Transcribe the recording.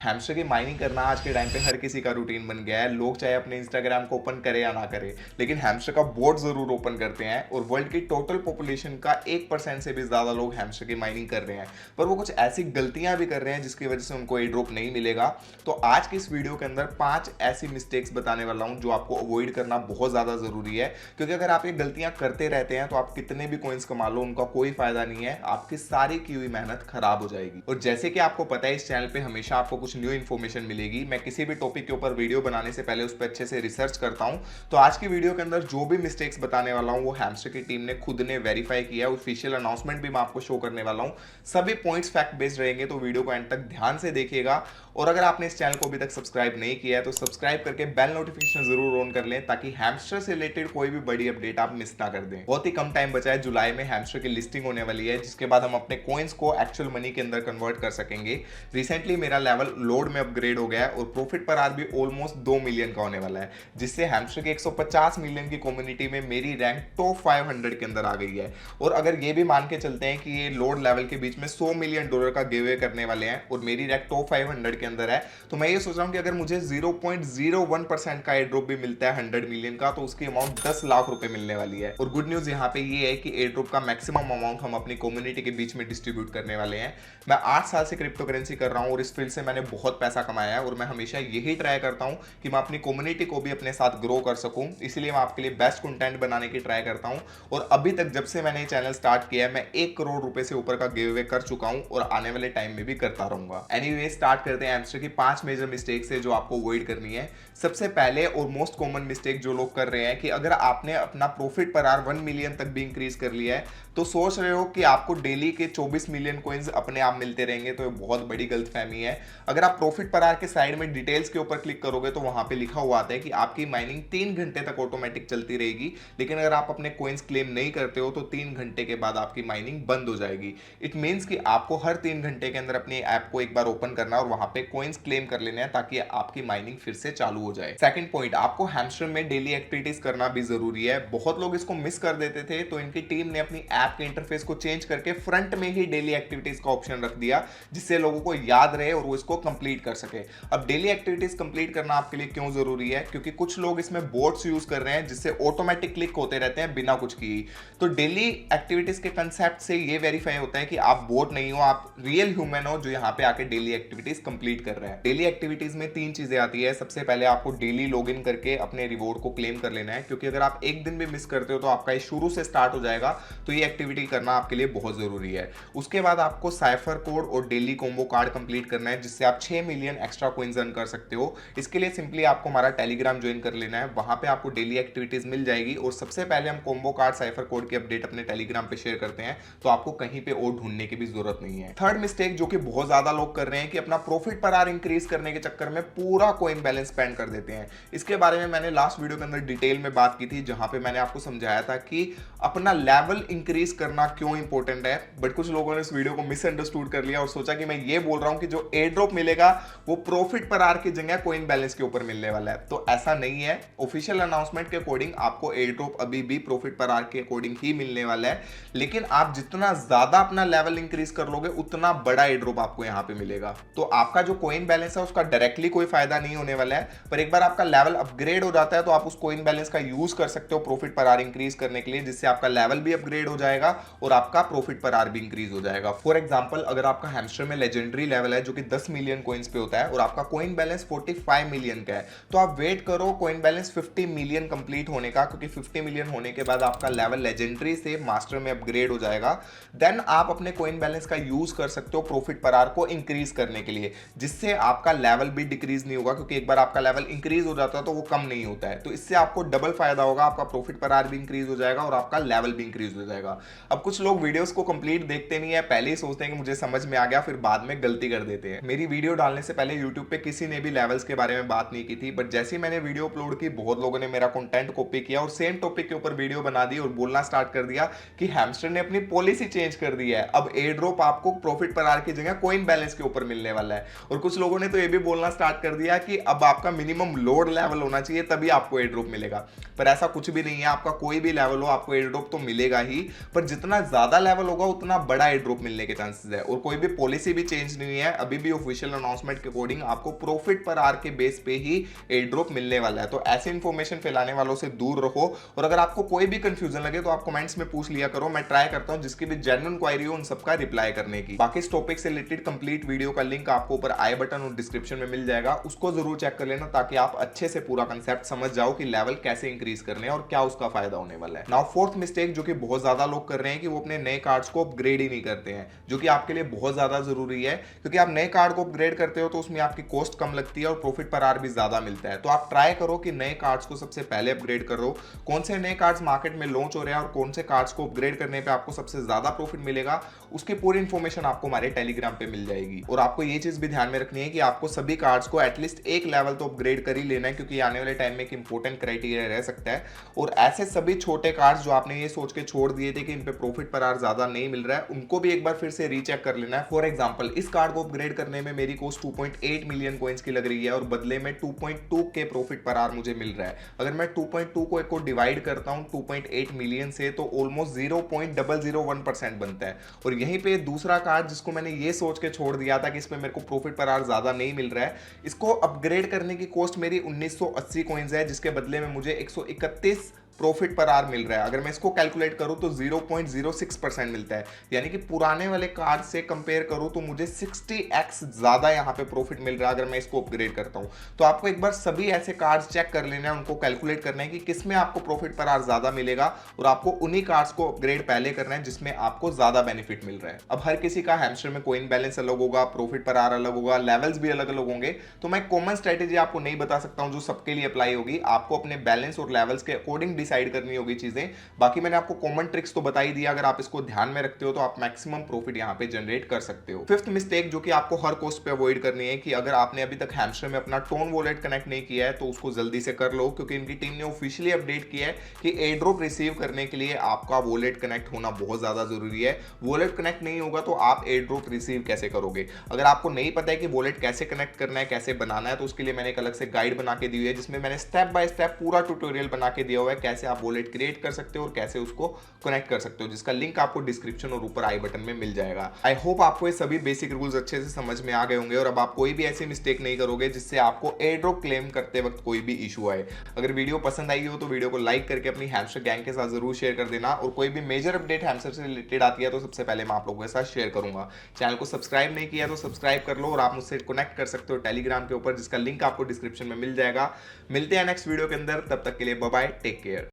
Hamster की mining करना आज के टाइम पे हर किसी का रूटीन बन गया है। लोग चाहे अपने इंस्टाग्राम को ओपन करे या ना करे, लेकिन हैमस्टर का बोर्ड जरूर ओपन करते हैं। और वर्ल्ड की टोटल पॉपुलेशन का 1% से भी ज्यादा लोग हैमस्टर की माइनिंग कर रहे हैं, पर वो कुछ ऐसी गलतियां भी कर रहे हैं जिसकी वजह से उनको एयर ड्रॉप नहीं मिलेगा। तो आज की इस वीडियो के अंदर 5 ऐसी मिस्टेक्स बताने वाला हूं जो आपको अवॉइड करना बहुत ज्यादा जरूरी है, क्योंकि अगर आप ये गलतियां करते रहते हैं तो आप कितने भी कॉइन्स कमा लो, उनका कोई फायदा नहीं है, आपकी सारी की हुई मेहनत खराब हो जाएगी। और जैसे कि आपको पता है, इस चैनल पे हमेशा आपको कुछ न्यू इन्फॉर्मेशन मिलेगी। मैं किसी भी टॉपिक के ऊपर वीडियो बनाने से पहले उस पर अच्छे से रिसर्च करता हूं। तो आज की वीडियो के अंदर जो भी मिस्टेक्स बताने वाला हूं वो हैमस्टर की टीम ने खुद ने वेरीफाई किया है। ऑफिशियल अनाउंसमेंट भी मैं आपको शो करने वाला हूं। सभी पॉइंट्स फैक्ट बेस्ड रहेंगे, तो वीडियो को एंड तक ध्यान से देखिएगा। और अगर आपने इस चैनल को अभी तक सब्सक्राइब नहीं किया है तो सब्सक्राइब करके बेल नोटिफिकेशन जरूर ऑन कर लें, ताकि हैमस्टर से रिलेटेड कोई भी बड़ी अपडेट आप मिस ना कर दें। बहुत ही कम टाइम बचा है, जुलाई में हैमस्टर की लिस्टिंग होने वाली है, जिसके बाद हम अपने कॉइन्स को एक्चुअल मनी के अंदर कन्वर्ट कर सकेंगे। रिसेंटली मेरा लेवल लोड में अपग्रेड हो गया है और प्रॉफिट पर आर भी ऑलमोस्ट 2 मिलियन का होने वाला है, जिससे हैमस्टर के 150 मिलियन की कम्युनिटी में मेरी रैंक टॉप 500 के अंदर आ गई है। और अगर ये भी मान के चलते हैं कि ये लोड लेवल के बीच में $100 मिलियन का गिव अवे करने वाले हैं और मेरी रैंक टॉप 500 के अंदर है, तो मैं ये सोच रहा हूं कि अगर मुझे 0.01% का एयर ड्रॉप भी मिलता है 100 मिलियन का, तो उसकी अमाउंट 10 लाख रुपए मिलने वाली है। और गुड न्यूज यहाँ पे ये है कि एयर ड्रॉप का मैक्सिमम अमाउंट हम अपनी कम्युनिटी के बीच में डिस्ट्रीब्यूट करने वाले हैं। मैं 8 साल से क्रिप्टो करेंसी कर रहा हूँ और इस फील्ड से मैंने बहुत पैसा कमाया है, और मैं हमेशा यही ट्राई करता हूँ कि मैं अपनी कम्युनिटी को भी अपने साथ ग्रो कर सकूं। इसलिए मैं आपके लिए बेस्ट कंटेंट बनाने की ट्राई करता हूं। और अभी तक जब से मैंने चैनल स्टार्ट किया है, मैं 1 करोड़ रुपए से ऊपर का गिव अवे कर चुका हूं और आने वाले टाइम में भी करता रहूंगा। एनीवे, स्टार्ट करते हैं हैमस्टर की 5 मेजर मिस्टेक्स है जो आपको अवॉइड करनी है। सबसे पहले और मोस्ट कॉमन मिस्टेक जो लोग कर रहे हैं कि अगर आपने अपना प्रॉफिट पर आर 1 मिलियन तक भी इंक्रीज कर लिया है, तो सोच रहे हो कि आपको डेली के 24 मिलियन कॉइन्स अपने आप मिलते रहेंगे, तो ये बहुत बड़ी गलतफहमी है। अगर आप प्रॉफिट पर आर के साइड में डिटेल्स के ऊपर क्लिक करोगे तो वहां पे लिखा हुआ आता है कि आपकी माइनिंग 3 घंटे तक ऑटोमेटिक चलती रहेगी, लेकिन अगर आप अपने कॉइन्स क्लेम नहीं करते हो तो 3 घंटे के बाद आपकी माइनिंग बंद हो जाएगी। इट मींस कि आपको हर 3 घंटे के अंदर अपनी ऐप को एक बार ओपन करना और वहां पे कॉइन्स क्लेम कर लेने हैं, ताकि आपकी माइनिंग फिर से चालू हो जाए। सेकंड पॉइंट, आपको हैमस्टर में डेली एक्टिविटीज करना भी जरूरी है। बहुत लोग इसको मिस कर देते थे, तो इनकी टीम ने अपनी ऐप के इंटरफेस को चेंज करके फ्रंट में ही डेली एक्टिविटीज का ऑप्शन रख दिया, जिससे लोगों को याद रहे और वो इसको कंप्लीट कर सके। अब डेली एक्टिविटीज कंप्लीट करना आपके लिए क्यों जरूरी है? क्योंकि कुछ लोग इसमें बोट्स यूज कर रहे हैं जिससे ऑटोमेटिक क्लिक होते रहते हैं बिना कुछ किए। तो डेली एक्टिविटीज के कंसेप्ट से ये वेरीफाई होता है कि आप बोट नहीं हो, आप रियल ह्यूमन हो जो यहाँ पे आके डेली एक्टिविटीज कंप्लीट कर रहे हैं। डेली एक्टिविटीज में 3 चीजें आती है। सबसे पहले आपको डेली लॉगिन करके अपने रिवॉर्ड को क्लेम कर लेना है, क्योंकि अगर आप एक दिन भी मिस करते हो तो आपका ये शुरू से स्टार्ट हो जाएगा। तो ये एक्टिविटी करना आपके लिए बहुत जरूरी है। उसके बाद आपको साइफर कोड और डेली कॉम्बो कार्ड कंप्लीट करना है, जिससे आप 6 मिलियन एक्स्ट्रा कॉइंस अर्न कर सकते हो। इसके लिए सिंपली आपको हमारा टेलीग्राम ज्वाइन कर लेना है, वहां पे आपको डेली एक्टिविटीज मिल जाएगी। और सबसे पहले हम कॉम्बो कार्ड साइफर कोड की अपडेट अपने टेलीग्राम पे शेयर करते हैं, तो आपको कहीं पे और ढूंढने की भी जरूरत नहीं है। थर्ड मिस्टेक जो कि बहुत ज्यादा लोग कर रहे हैं कि अपना प्रॉफिट पर आर इंक्रीज करने के चक्कर में पूरा कॉइन बैलेंस स्पेंड कर देते हैं। इसके बारे में मैंने लास्ट वीडियो के अंदर डिटेल में बात की थी, जहां पे मैंने आपको समझाया था कि अपना लेवल इंक्रीज करना क्यों इंपॉर्टेंट है। बट कुछ लोगों ने इस वीडियो को मिसअंडरस्टूड कर लिया और सोचा कि मैं ये बोल रहा हूं कि जो एयर ड्रॉप मिलेगा वो प्रॉफिट पर आर की जगह कॉइन बैलेंस के ऊपर मिलने वाला है। तो ऐसा नहीं है। ऑफिशियल अनाउंसमेंट के अकॉर्डिंग आपको एयर ड्रॉप अभी भी प्रॉफिट पर आर के अकॉर्डिंग ही मिलने वाला है, लेकिन आप जितना ज्यादा अपना लेवल इंक्रीज कर लोगे उतना बड़ा एयर ड्रॉप आपको यहां पे मिलेगा। तो आपका जो कॉइन बैलेंस है उसका डायरेक्टली कोई फायदा नहीं होने वाला है, पर एक बार आपका लेवल अपग्रेड हो जाता है तो आप उस कॉइन बैलेंस का यूज कर सकते हो प्रॉफिट पर आर इंक्रीज करने के लिए, जिससे आपका लेवल भी अपग्रेड हो जाएगा और आपका प्रॉफिट पर आर भी इंक्रीज हो जाएगा। फॉर एग्जांपल, अगर आपका हैमस्टर में लेजेंडरी लेवल है जो कि 10 मिलियन कॉइन्स पे होता है और आपका कॉइन बैलेंस 45 मिलियन का है, तो आप वेट करो कॉइन बैलेंस 50 मिलियन कंप्लीट होने का, क्योंकि 50 मिलियन होने के बाद आपका लेवल लेजेंडरी से मास्टर में अपग्रेड हो जाएगा। देन आप अपने कॉइन बैलेंस का यूज कर सकते हो प्रॉफिट पर आर को इंक्रीज करने के लिए, जिससे आपका लेवल भी डिक्रीज नहीं होगा, क्योंकि एक बार आपका लेवल इंक्रीज हो जाता है तो वो कम नहीं होता है। तो इससे आपको डबल फायदा होगा, आपका प्रॉफिट पर आर भी इंक्रीज हो जाएगा और आपका लेवल भी इंक्रीज हो जाएगा। अब कुछ लोग वीडियोस को कंप्लीट देखते नहीं है, पहले ही सोचते हैं कि मुझे समझ में आ गया, फिर बाद में गलती कर देते हैं। मेरी वीडियो डालने से पहले यूट्यूब पे किसी ने भी लेवल्स के बारे में बात नहीं की थी, बट जैसे ही मैंने वीडियो अपलोड की बहुत लोगों ने मेरा कंटेंट कॉपी किया और सेम टॉपिक के ऊपर वीडियो बना दी और बोलना स्टार्ट कर दिया कि हैमस्टर ने अपनी पॉलिसी चेंज कर दी है, अब एयर ड्रॉप आपको प्रॉफिट पर आर की जगह कॉइन बैलेंस के ऊपर मिलने वाला है। और कुछ लोगों ने तो ये भी बोलना स्टार्ट कर दिया कि अब आपका मिनिमम लोड लेवल होना चाहिए तभी आपको एयर ड्रॉप मिलेगा। पर ऐसा कुछ भी नहीं है, आपका कोई भी लेवल हो आपको एयर ड्रॉप तो मिलेगा ही, पर जितना ज्यादा लेवल होगा उतना बड़ा एयर ड्रॉप मिलने के चांसेस है। और कोई भी पॉलिसी भी चेंज नहीं है, अभी भी ऑफिशियल अनाउंसमेंट के अकॉर्डिंग आपको प्रॉफिट पर आर के बेस पे ही एयर ड्रॉप मिलने वाला है। तो ऐसे इंफॉर्मेशन फैलाने वालों से दूर रहो, और अगर आपको कोई भी कंफ्यूजन लगे तो आप कमेंट्स में पूछ लिया करो, मैं ट्राई करता हूं जिसकी भी जेन्युइन क्वेरी हो उन सबका रिप्लाई करने की। बाकी इस टॉपिक से रिलेटेड कंप्लीट वीडियो का लिंक आपको ऊपर आई बटन और डिस्क्रिप्शन में मिल जाएगा, उसको जरूर चेक कर लेना ताकि आप अच्छे से पूरा कंसेप्ट समझ जाओ कि लेवल कैसे इंक्रीज करने हैं और क्या उसका फायदा होने वाला है। नाउ फोर्थ मिस्टेक जो कि बहुत ज्यादा लोग कर रहे हैं कि वो अपने नए कार्ड्स को अपग्रेड ही नहीं करते हैं, जो कि आपके लिए बहुत ज्यादा जरूरी है, क्योंकि आप नए कार्ड को अपग्रेड करते हो तो उसमें आपकी कॉस्ट कम लगती है और प्रॉफिट पर आर भी ज्यादा मिलता है। तो आप ट्राई करो कि नए कार्ड्स को सबसे पहले अपग्रेड करो। कौन से नए कार्ड्स मार्केट में लॉन्च हो रहे हैं और कौन से कार्ड्स को अपग्रेड करने पे आपको सबसे ज्यादा प्रॉफिट मिलेगा, उसकी पूरी इंफॉर्मेशन आपको हमारे टेलीग्राम पे मिल जाएगी। और आपको ये चीज भी ध्यान में रखनी है कि आपको सभी कार्ड्स को एटलीस्ट एक लेवल तो अपग्रेड कर ही लेना है, क्योंकि आने वाले टाइम में एक इंपॉर्टेंट क्राइटेरिया रह सकता है। और ऐसे सभी छोटे कार्ड्स जो आपने ये सोच के छोड़ दिए थे कि इन पे प्रॉफिट पर आर ज्यादा नहीं मिल रहा है, उनको भी एक बार फिर से रीचेक कर लेना है। फॉर एग्जांपल इस कार्ड को अपग्रेड करने में मेरी कॉस्ट 2.8 मिलियन कॉइंस की लग रही है और बदले में 2.2 के प्रॉफिट पर आर मुझे मिल रहा है। अगर मैं 2.2 को डिवाइड करता हूं 2.8 मिलियन से तो ऑलमोस्ट 0.001% बनता है। और यहीं पे दूसरा कार्ड जिसको मैंने ये सोच के छोड़ दिया था कि इसमें मेरे को प्रॉफिट पर आर ज्यादा नहीं मिल रहा है, इसको अपग्रेड करने की कॉस्ट मेरी 1980 कॉइंस है, जिसके बदले में मुझे 131 प्रॉफिट पर आर मिल रहा है। अगर मैं इसको कैलकुलेट करूं तो 0.06% मिलता है, यानी कि पुराने वाले कार्ड से कंपेयर करूं तो मुझे 60x ज्यादा यहां पे प्रॉफिट मिल रहा है अगर मैं इसको अपग्रेड करता हूं। तो आपको एक बार सभी ऐसे कार्ड्स चेक कर लेना है, उनको कैलकुलेट करना है कि किसमें आपको प्रॉफिट पर आर ज्यादा मिलेगा, और आपको उन्हीं कार्ड्स को अपग्रेड पहले करना है जिसमें आपको ज्यादा बेनिफिट मिल रहा है। अब हर किसी का हैमस्टर में कॉइन बैलेंस अलग होगा, प्रॉफिट पर आर अलग होगा, लेवल्स भी अलग अलग होंगे, तो मैं कॉमन स्ट्रेटेजी आपको नहीं बता सकता हूं जो सबके लिए अप्लाई होगी। आपको अपने बैलेंस और लेवल्स के अकॉर्डिंग डिसाइड करनी होगी चीजें। बाकी मैंने आपको कॉमन ट्रिक्स तो बता ही दिया, अगर आप इसको ध्यान में रखते हो तो आप मैक्सिमम प्रॉफिट यहां पे जनरेट कर सकते हो। फिफ्थ मिस्टेक जो कि आपको हर कॉस्ट पे अवॉइड करनी है कि अगर आपने अभी तक हैमस्टर में अपना टोन वॉलेट कनेक्ट नहीं किया है तो उसको जल्दी से कर लो, क्योंकि इनकी टीम ने ऑफिशियली अपडेट किया है कि एयर ड्रॉप रिसीव करने के लिए आपका वॉलेट कनेक्ट होना बहुत ज्यादा जरूरी है। वॉलेट कनेक्ट नहीं होगा तो आप एयर ड्रॉप रिसीव कैसे करोगे? अगर आपको नहीं पता है कि वॉलेट कैसे कनेक्ट करना है, कैसे बनाना है, तो उसके लिए मैंने एक अलग से गाइड बना के दी हुई है जिसमें मैंने स्टेप बाय स्टेप पूरा ट्यूटोरियल बना के दिया हुआ है कैसे आप वॉलेट क्रिएट कर सकते हो और कैसे उसको कनेक्ट कर सकते हो, जिसका लिंक आपको डिस्क्रिप्शन और ऊपर आई बटन में मिल जाएगा। आई होप आपको ये सभी बेसिक रूल्स अच्छे से समझ में आ गए होंगे और अब आप कोई भी ऐसी मिस्टेक नहीं करोगे जिससे आपको एयर ड्रॉप क्लेम करते वक्त कोई भी इशू आए। अगर वीडियो पसंद आई हो तो वीडियो को लाइक करके अपनी हैमस्टर गैंग के साथ जरूर शेयर कर देना, और कोई भी मेजर अपडेट हैमस्टर से रिलेटेड आती है तो सबसे पहले मैं आप लोगों के साथ शेयर करूंगा। चैनल को सब्सक्राइब नहीं किया तो सब्सक्राइब कर लो, और आप मुझसे कनेक्ट कर सकते हो टेलीग्राम के ऊपर, जिसका लिंक आपको डिस्क्रिप्शन में मिल जाएगा। मिलते हैं नेक्स्ट वीडियो के अंदर, तब तक के लिए बाय बाय, टेक केयर।